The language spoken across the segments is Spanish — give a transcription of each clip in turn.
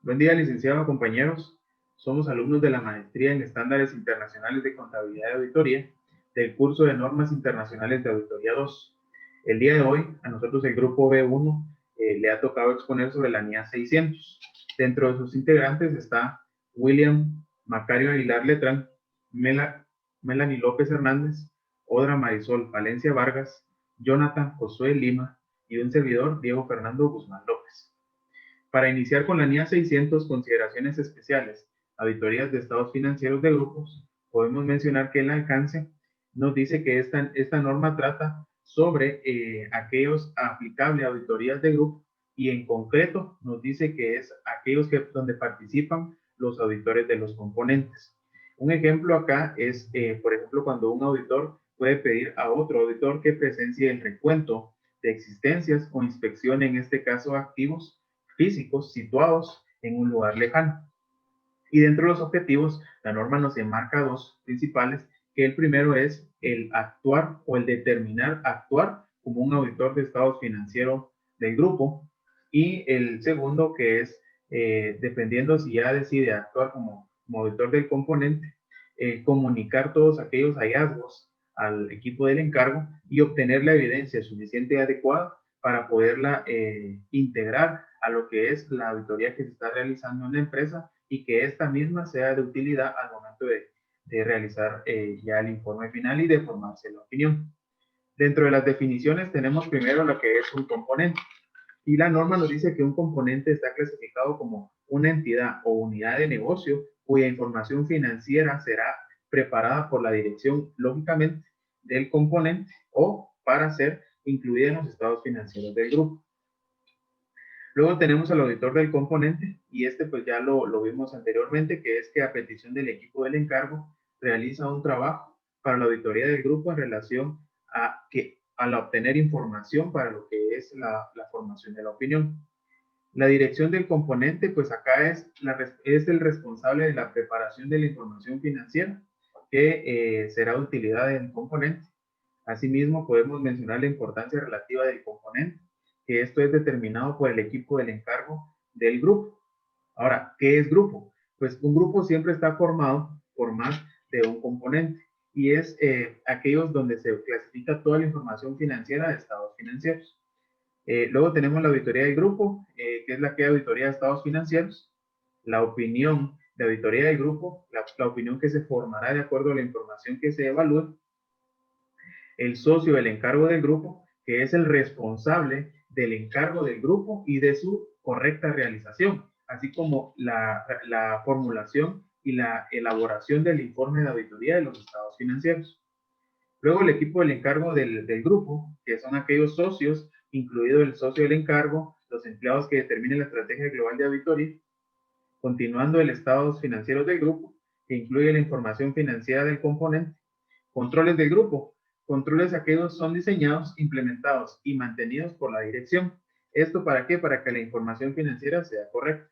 Buen día, licenciado, compañeros. Somos alumnos de la Maestría en Estándares Internacionales de Contabilidad y Auditoría del curso de Normas Internacionales de Auditoría 2. El día de hoy, a nosotros el grupo B1 le ha tocado exponer sobre la NIA 600. Dentro de sus integrantes está William Macario Aguilar Letrán, Melanie López Hernández, Odra Marisol Valencia Vargas, Jonathan Josué Lima y un servidor, Diego Fernando Guzmán López. Para iniciar con la NIA 600, consideraciones especiales, auditorías de estados financieros de grupos, podemos mencionar que el alcance nos dice que esta norma trata sobre aquellos aplicables a auditorías de grupo y en concreto nos dice que es aquellos donde participan los auditores de los componentes. Un ejemplo acá es, por ejemplo, cuando un auditor puede pedir a otro auditor que presencie el recuento de existencias o inspeccione, en este caso, activos físicos situados en un lugar lejano. Y dentro de los objetivos, la norma nos enmarca dos principales, que el primero es el actuar o el determinar actuar como un auditor de estados financieros del grupo, y el segundo que es, dependiendo si ya decide actuar como auditor del componente, comunicar todos aquellos hallazgos al equipo del encargo y obtener la evidencia suficiente y adecuada para poderla integrar a lo que es la auditoría que se está realizando en la empresa y que esta misma sea de utilidad al momento de realizar ya el informe final y de formarse la opinión. Dentro de las definiciones tenemos primero lo que es un componente. Y la norma nos dice que un componente está clasificado como una entidad o unidad de negocio cuya información financiera será preparada por la dirección, lógicamente, del componente o para ser incluida en los estados financieros del grupo. Luego tenemos al auditor del componente, y este pues ya lo vimos anteriormente, que es que a petición del equipo del encargo realiza un trabajo para la auditoría del grupo en relación al obtener información para lo que es la formación de la opinión. La dirección del componente, pues acá es el responsable de la preparación de la información financiera que será de utilidad del componente. Asimismo, podemos mencionar la importancia relativa del componente, que esto es determinado por el equipo del encargo del grupo. Ahora, ¿qué es grupo? Pues un grupo siempre está formado por más de un componente y es aquellos donde se clasifica toda la información financiera de estados financieros. Luego tenemos la auditoría del grupo, que es la que auditoría de estados financieros, la opinión de auditoría del grupo, la opinión que se formará de acuerdo a la información que se evalúe, el socio del encargo del grupo, que es el responsable del encargo del grupo y de su correcta realización, así como la formulación y la elaboración del informe de auditoría de los estados financieros. Luego el equipo del encargo del grupo, que son aquellos socios, incluido el socio del encargo, los empleados que determinen la estrategia global de auditoría, continuando el estados financieros del grupo, que incluye la información financiera del componente, controles del grupo. Controles aquellos son diseñados, implementados y mantenidos por la dirección. ¿Esto para qué? Para que la información financiera sea correcta.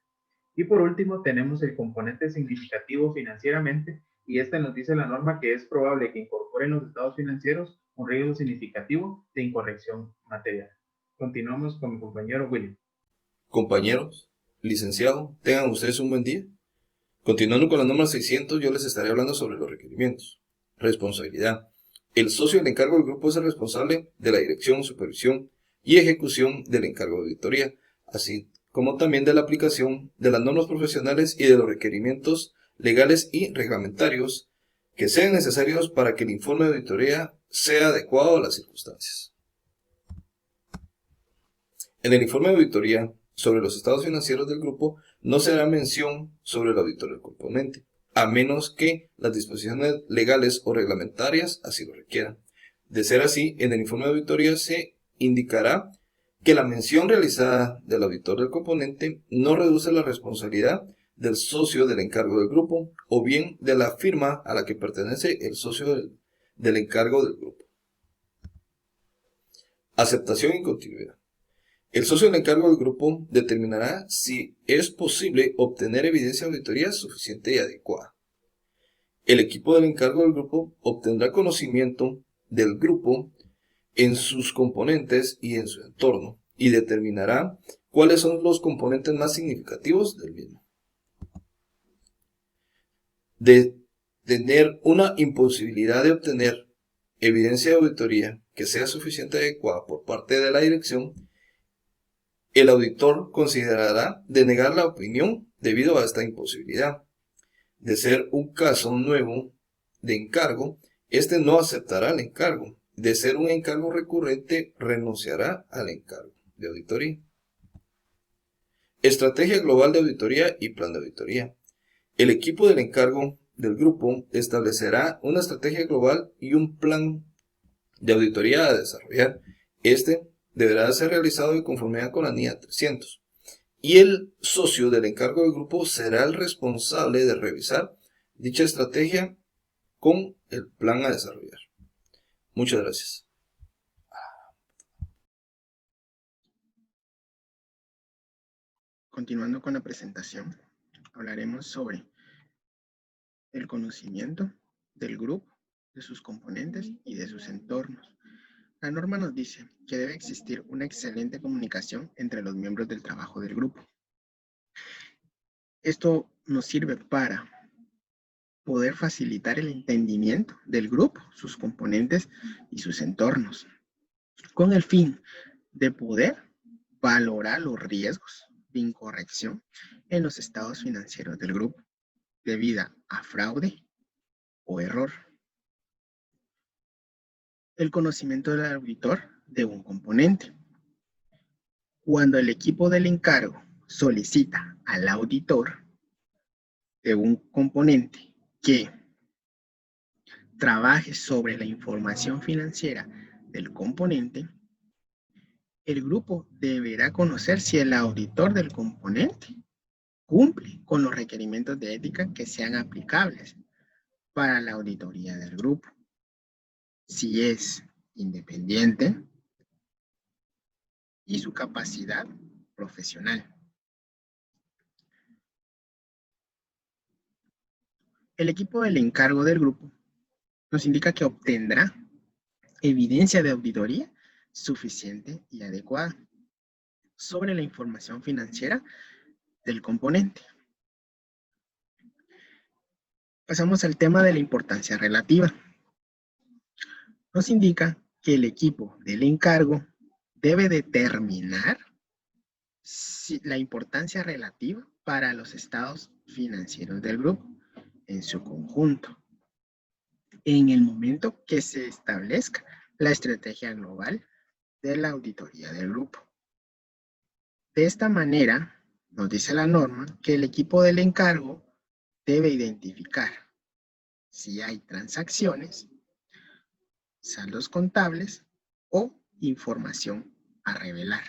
Y por último, tenemos el componente significativo financieramente, y esta nos dice la norma que es probable que incorpore en los estados financieros un riesgo significativo de incorrección material. Continuamos con mi compañero William. Compañeros, licenciado, tengan ustedes un buen día. Continuando con la norma 600, yo les estaré hablando sobre los requerimientos. Responsabilidad. El socio del encargo del grupo es el responsable de la dirección, supervisión y ejecución del encargo de auditoría, así como también de la aplicación de las normas profesionales y de los requerimientos legales y reglamentarios que sean necesarios para que el informe de auditoría sea adecuado a las circunstancias. En el informe de auditoría sobre los estados financieros del grupo no se hará mención sobre el auditor del componente, a menos que las disposiciones legales o reglamentarias así lo requieran. De ser así, en el informe de auditoría se indicará que la mención realizada del auditor del componente no reduce la responsabilidad del socio del encargo del grupo o bien de la firma a la que pertenece el socio del encargo del grupo. Aceptación y continuidad. El socio del encargo del grupo determinará si es posible obtener evidencia de auditoría suficiente y adecuada. El equipo del encargo del grupo obtendrá conocimiento del grupo en sus componentes y en su entorno y determinará cuáles son los componentes más significativos del mismo. de tener una imposibilidad de obtener evidencia de auditoría que sea suficiente adecuada por parte de la dirección, el auditor considerará denegar la opinión debido a esta imposibilidad. De ser un caso nuevo de encargo, este no aceptará el encargo. De ser un encargo recurrente, renunciará al encargo de auditoría. Estrategia global de auditoría y plan de auditoría. El equipo del encargo del grupo establecerá una estrategia global y un plan de auditoría a desarrollar. Este deberá ser realizado de conformidad con la NIA 300. Y el socio del encargo del grupo será el responsable de revisar dicha estrategia con el plan a desarrollar. Muchas gracias. Continuando con la presentación, hablaremos sobre el conocimiento del grupo, de sus componentes y de sus entornos. La norma nos dice que debe existir una excelente comunicación entre los miembros del trabajo del grupo. Esto nos sirve para poder facilitar el entendimiento del grupo, sus componentes y sus entornos, con el fin de poder valorar los riesgos de incorrección en los estados financieros del grupo, debido a fraude o error. El conocimiento del auditor de un componente. Cuando el equipo del encargo solicita al auditor de un componente que trabaje sobre la información financiera del componente, el grupo deberá conocer si el auditor del componente cumple con los requerimientos de ética que sean aplicables para la auditoría del grupo. Si es independiente y su capacidad profesional. El equipo del encargo del grupo nos indica que obtendrá evidencia de auditoría suficiente y adecuada sobre la información financiera del componente. Pasamos al tema de la importancia relativa. Nos indica que el equipo del encargo debe determinar la importancia relativa para los estados financieros del grupo en su conjunto, en el momento que se establezca la estrategia global de la auditoría del grupo. De esta manera, nos dice la norma que el equipo del encargo debe identificar si hay transacciones, saldos contables o información a revelar,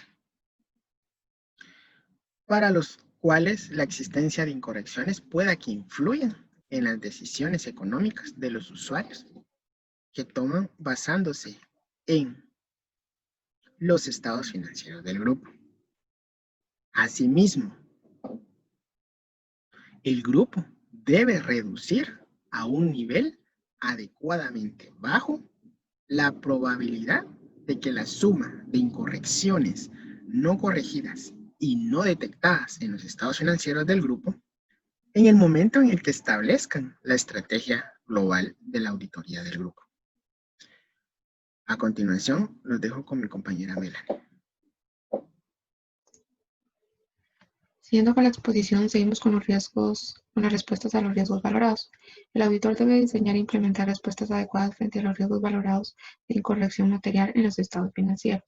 para los cuales la existencia de incorrecciones pueda que influyan en las decisiones económicas de los usuarios que toman basándose en los estados financieros del grupo. Asimismo, el grupo debe reducir a un nivel adecuadamente bajo la probabilidad de que la suma de incorrecciones no corregidas y no detectadas en los estados financieros del grupo en el momento en el que establezcan la estrategia global de la auditoría del grupo. A continuación, los dejo con mi compañera Melanie. Siguiendo con la exposición, seguimos con los riesgos, con las respuestas a los riesgos valorados. El auditor debe diseñar e implementar respuestas adecuadas frente a los riesgos valorados de incorrección material en los estados financieros.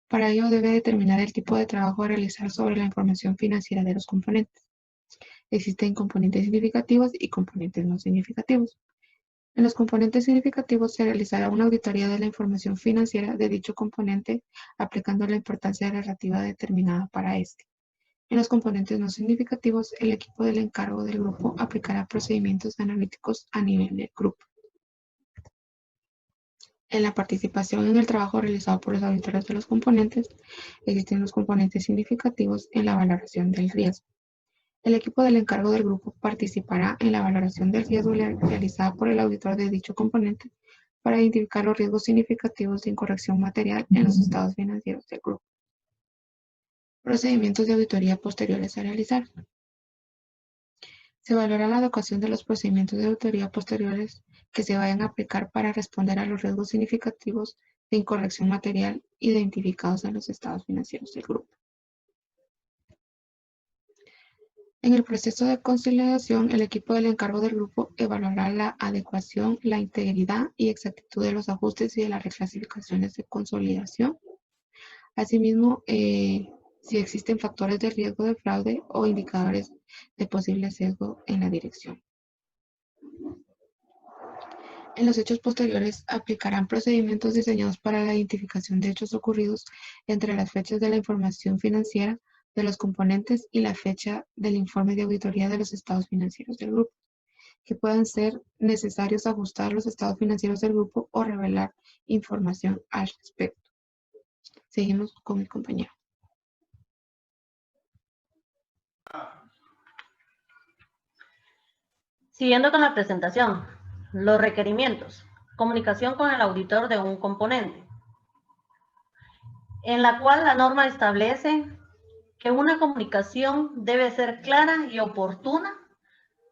Para ello, debe determinar el tipo de trabajo a realizar sobre la información financiera de los componentes. Existen componentes significativos y componentes no significativos. En los componentes significativos se realizará una auditoría de la información financiera de dicho componente, aplicando la importancia relativa determinada para este. En los componentes no significativos, el equipo del encargo del grupo aplicará procedimientos analíticos a nivel del grupo. En la participación en el trabajo realizado por los auditores de los componentes, existen los componentes significativos en la valoración del riesgo. El equipo del encargo del grupo participará en la valoración del riesgo realizada por el auditor de dicho componente para identificar los riesgos significativos de incorrección material en los estados financieros del grupo. Procedimientos de auditoría posteriores a realizar. Se valora la adecuación de los procedimientos de auditoría posteriores que se vayan a aplicar para responder a los riesgos significativos de incorrección material identificados en los estados financieros del grupo. En el proceso de conciliación, el equipo del encargo del grupo evaluará la adecuación, la integridad y exactitud de los ajustes y de las reclasificaciones de consolidación. Asimismo, si existen factores de riesgo de fraude o indicadores de posible sesgo en la dirección. En los hechos posteriores, aplicarán procedimientos diseñados para la identificación de hechos ocurridos entre las fechas de la información financiera de los componentes y la fecha del informe de auditoría de los estados financieros del grupo, que puedan ser necesarios ajustar los estados financieros del grupo o revelar información al respecto. Seguimos con mi compañero. Siguiendo con la presentación, los requerimientos. Comunicación con el auditor de un componente, en la cual la norma establece que una comunicación debe ser clara y oportuna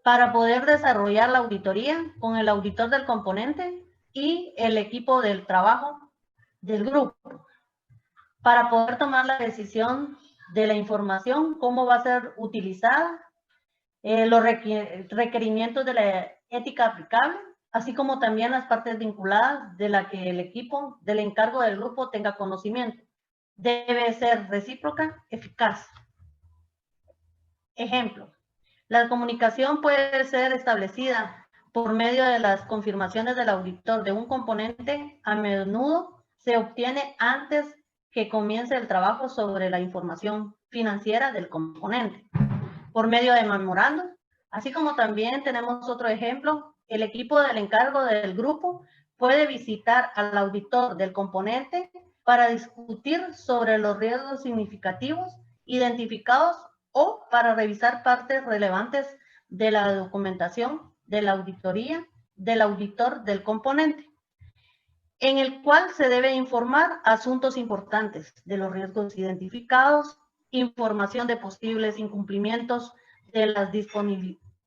para poder desarrollar la auditoría con el auditor del componente y el equipo del trabajo del grupo, para poder tomar la decisión de la información, cómo va a ser utilizada, los requerimientos de la ética aplicable, así como también las partes vinculadas de la que el equipo del encargo del grupo tenga conocimiento. Debe ser recíproca, eficaz. Ejemplo, la comunicación puede ser establecida por medio de las confirmaciones del auditor de un componente. A menudo se obtiene antes que comience el trabajo sobre la información financiera del componente, por medio de memorándum. Así como también tenemos otro ejemplo, el equipo del encargo del grupo puede visitar al auditor del componente para discutir sobre los riesgos significativos identificados o para revisar partes relevantes de la documentación de la auditoría del auditor del componente, en el cual se debe informar asuntos importantes de los riesgos identificados, información de posibles incumplimientos de las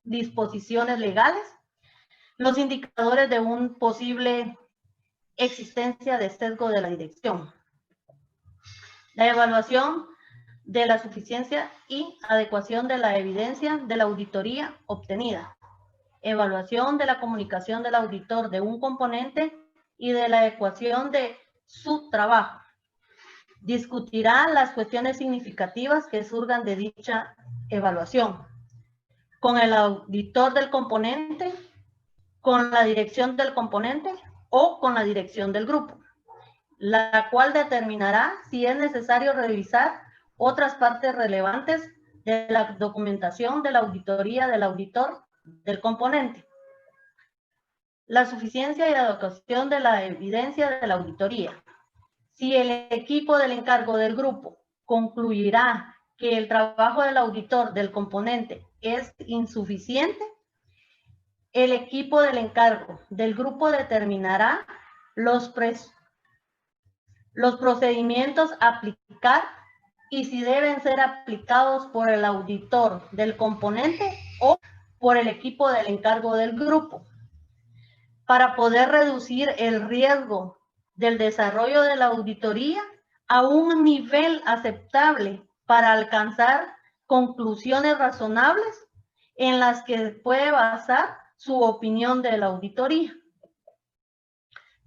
disposiciones legales, los indicadores de una posible existencia de sesgo de la dirección, la evaluación de la suficiencia y adecuación de la evidencia de la auditoría obtenida, evaluación de la comunicación del auditor de un componente y de la adecuación de su trabajo. Discutirá las cuestiones significativas que surjan de dicha evaluación con el auditor del componente, con la dirección del componente o con la dirección del grupo, la cual determinará si es necesario revisar otras partes relevantes de la documentación de la auditoría del auditor del componente. La suficiencia y adecuación de la evidencia de la auditoría. Si el equipo del encargo del grupo concluirá que el trabajo del auditor del componente es insuficiente, el equipo del encargo del grupo determinará los procedimientos a aplicar y si deben ser aplicados por el auditor del componente o por el equipo del encargo del grupo, para poder reducir el riesgo del desarrollo de la auditoría a un nivel aceptable para alcanzar conclusiones razonables en las que puede basar su opinión de la auditoría.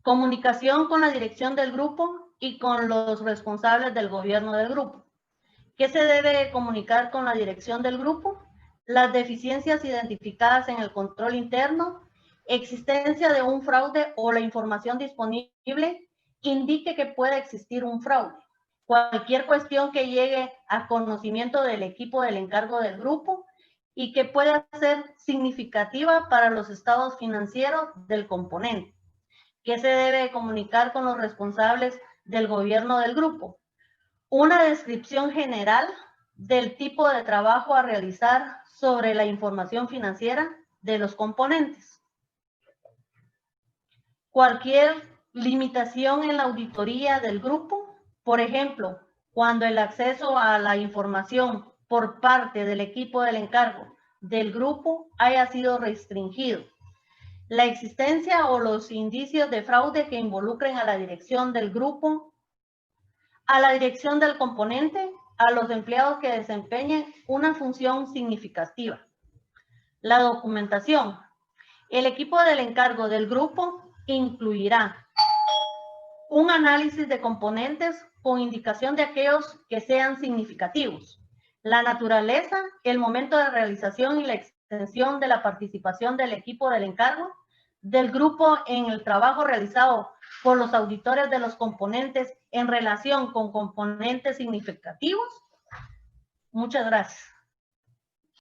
Comunicación con la dirección del grupo y con los responsables del gobierno del grupo. ¿Qué se debe comunicar con la dirección del grupo? Las deficiencias identificadas en el control interno, existencia de un fraude o la información disponible indique que puede existir un fraude. Cualquier cuestión que llegue a conocimiento del equipo del encargo del grupo y que pueda ser significativa para los estados financieros del componente. ¿Qué se debe comunicar con los responsables del gobierno del grupo? Una descripción general del tipo de trabajo a realizar sobre la información financiera de los componentes. Cualquier limitación en la auditoría del grupo, por ejemplo, cuando el acceso a la información por parte del equipo del encargo del grupo haya sido restringido. La existencia o los indicios de fraude que involucren a la dirección del grupo, a la dirección del componente, a los empleados que desempeñen una función significativa. La documentación. El equipo del encargo del grupo incluirá un análisis de componentes con indicación de aquellos que sean significativos, la naturaleza, el momento de realización y la extensión de la participación del equipo del encargo del grupo en el trabajo realizado por los auditores de los componentes en relación con componentes significativos. Muchas gracias.